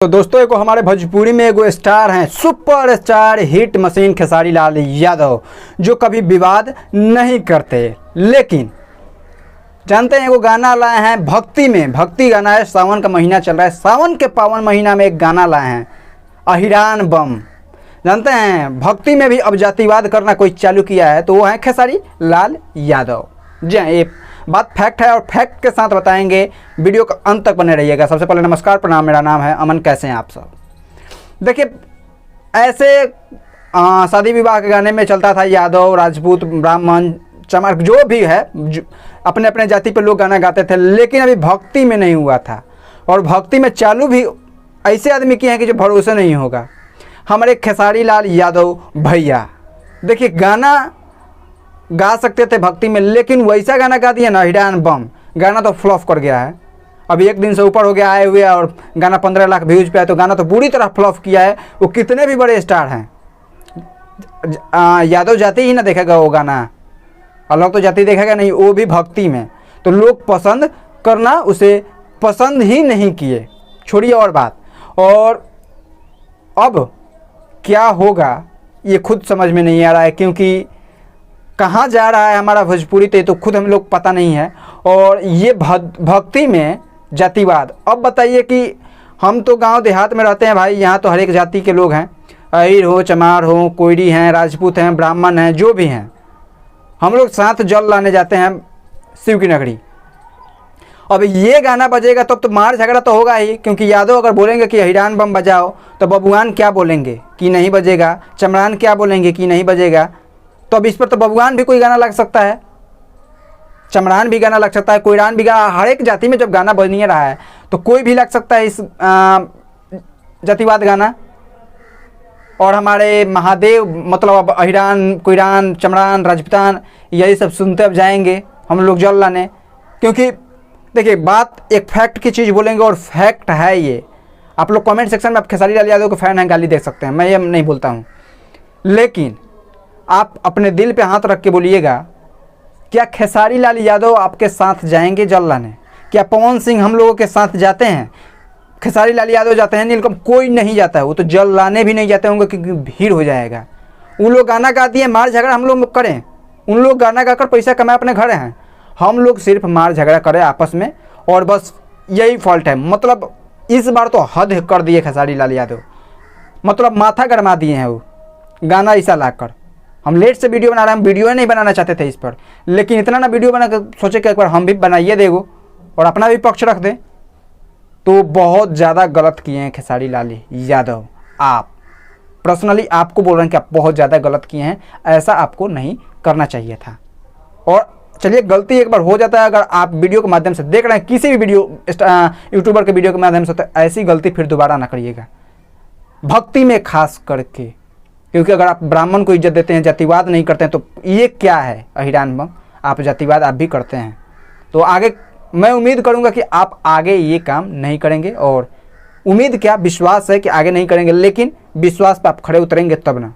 तो दोस्तों एक हमारे भोजपुरी में एगो स्टार हैं, super star hit machine Khesari Lal Yadav, जो कभी विवाद नहीं करते। लेकिन जानते हैं एगो गाना लाए हैं भक्ति में, भक्ति गाना है। सावन का महीना चल रहा है, सावन के पावन महीना में एक गाना लाए हैं अहिरान बम। जानते हैं भक्ति में भी अब जातिवाद करना कोई चालू किया है, तो वो है खेसारी लाल यादव। जी हाँ, ये बात फैक्ट है और फैक्ट के साथ बताएंगे। वीडियो का अंत तक बने रहिएगा। सबसे पहले नमस्कार, प्रणाम, मेरा नाम है अमन। कैसे हैं आप सब? देखिए, ऐसे शादी विवाह के गाने में चलता था यादव, राजपूत, ब्राह्मण, चमार, जो भी है अपने अपने जाति पर लोग गाना गाते थे। लेकिन अभी भक्ति में नहीं हुआ था, और भक्ति में चालू भी ऐसे आदमी किए हैं कि जो भरोसे नहीं होगा। हमारे खेसारी लाल यादव भैया, देखिए गाना गा सकते थे भक्ति में, लेकिन वैसा गाना गा दिया ना अहिरान बम। गाना तो फ्लॉप कर गया है, अभी एक दिन से ऊपर हो गया आए हुए, और गाना 15 लाख व्यूज पे है, तो गाना तो बुरी तरह फ्लॉप किया है। वो कितने भी बड़े स्टार हैं, यादव जाति ही ना देखेगा वो गाना, अलग तो जाति देखेगा नहीं, वो भी भक्ति में। तो लोग पसंद करना उसे पसंद ही नहीं किए। छोड़िए और बात, और अब क्या होगा ये खुद समझ में नहीं आ रहा है, क्योंकि कहाँ जा रहा है हमारा भोजपुरी तो खुद हम लोग पता नहीं है। और ये भक्ति में जातिवाद, अब बताइए कि हम तो गांव देहात में रहते हैं भाई, यहाँ तो हर एक जाति के लोग हैं, अहीर हो, चमार हो, कोयरी हैं, राजपूत हैं, ब्राह्मण हैं, जो भी हैं, हम लोग साथ जल लाने जाते हैं शिव की नगरी। अब ये गाना बजेगा तब तो मार झगड़ा तो होगा ही, क्योंकि यादव अगर बोलेंगे कि अहिरान बम बजाओ तो बबुआन क्या बोलेंगे कि नहीं बजेगा, चमरान क्या बोलेंगे कि नहीं बजेगा। तो अब इस पर तो बबुआन भी कोई गाना लग सकता है, चमरान भी गाना लग सकता है, कोयरान भी गाना। हर एक जाति में जब गाना बन ही रहा है तो कोई भी लग सकता है इस जातिवाद गाना। और हमारे महादेव, मतलब अब अहिरान, कोयरान, चमरान, राजपूतान, यही सब सुनते अब जाएंगे हम लोग जल लाने। क्योंकि देखिए, बात एक फैक्ट की चीज़ बोलेंगे, और फैक्ट है ये। आप लोग कमेंट सेक्शन में आप खेसारी लाल यादव के फैन हैं, गाली दे सकते हैं, मैं ये नहीं बोलता हूँ। लेकिन आप अपने दिल पे हाथ रख के बोलिएगा, क्या खेसारी लाल यादव आपके साथ जाएंगे जल लाने? क्या पवन सिंह हम लोगों के साथ जाते हैं? खेसारी लाल यादव जाते हैं? नीलकम कोई नहीं जाता है, वो तो जल लाने भी नहीं जाते होंगे, क्योंकि भीड़ हो जाएगा। उन लोग गाना गाती हैं, मार झगड़ा हम लोग करें, उन लोग गाना गाकर पैसा कमाए अपने घर हैं, हम लोग सिर्फ मार झगड़ा करें आपस में, और बस यही फॉल्ट है। मतलब इस बार तो हद कर दिए खेसारी लाल यादव, मतलब माथा गरमा दिए हैं वो गाना ऐसा लाकर। हम लेट से वीडियो बना रहे हैं, हम वीडियो नहीं बनाना चाहते थे इस पर, लेकिन इतना ना वीडियो बना कर सोचे कि एक बार हम भी बनाइए देगो और अपना भी पक्ष रख दें। तो बहुत ज़्यादा गलत किए हैं खेसारी लाल यादव। आप पर्सनली आपको बोल रहे हैं कि आप बहुत ज़्यादा गलत किए हैं, ऐसा आपको नहीं करना चाहिए था। और चलिए, गलती एक बार हो जाता है, अगर आप वीडियो के माध्यम से देख रहे हैं, किसी भी वीडियो यूट्यूबर के वीडियो के माध्यम से, तो ऐसी गलती फिर दोबारा ना करिएगा, भक्ति में खास करके। क्योंकि अगर आप ब्राह्मण को इज्जत देते हैं, जातिवाद नहीं करते हैं, तो ये क्या है अहिरान बम? आप जातिवाद आप भी करते हैं। तो आगे मैं उम्मीद करूंगा कि आप आगे ये काम नहीं करेंगे, और उम्मीद क्या, विश्वास है कि आगे नहीं करेंगे, लेकिन विश्वास पर आप खड़े उतरेंगे तब ना।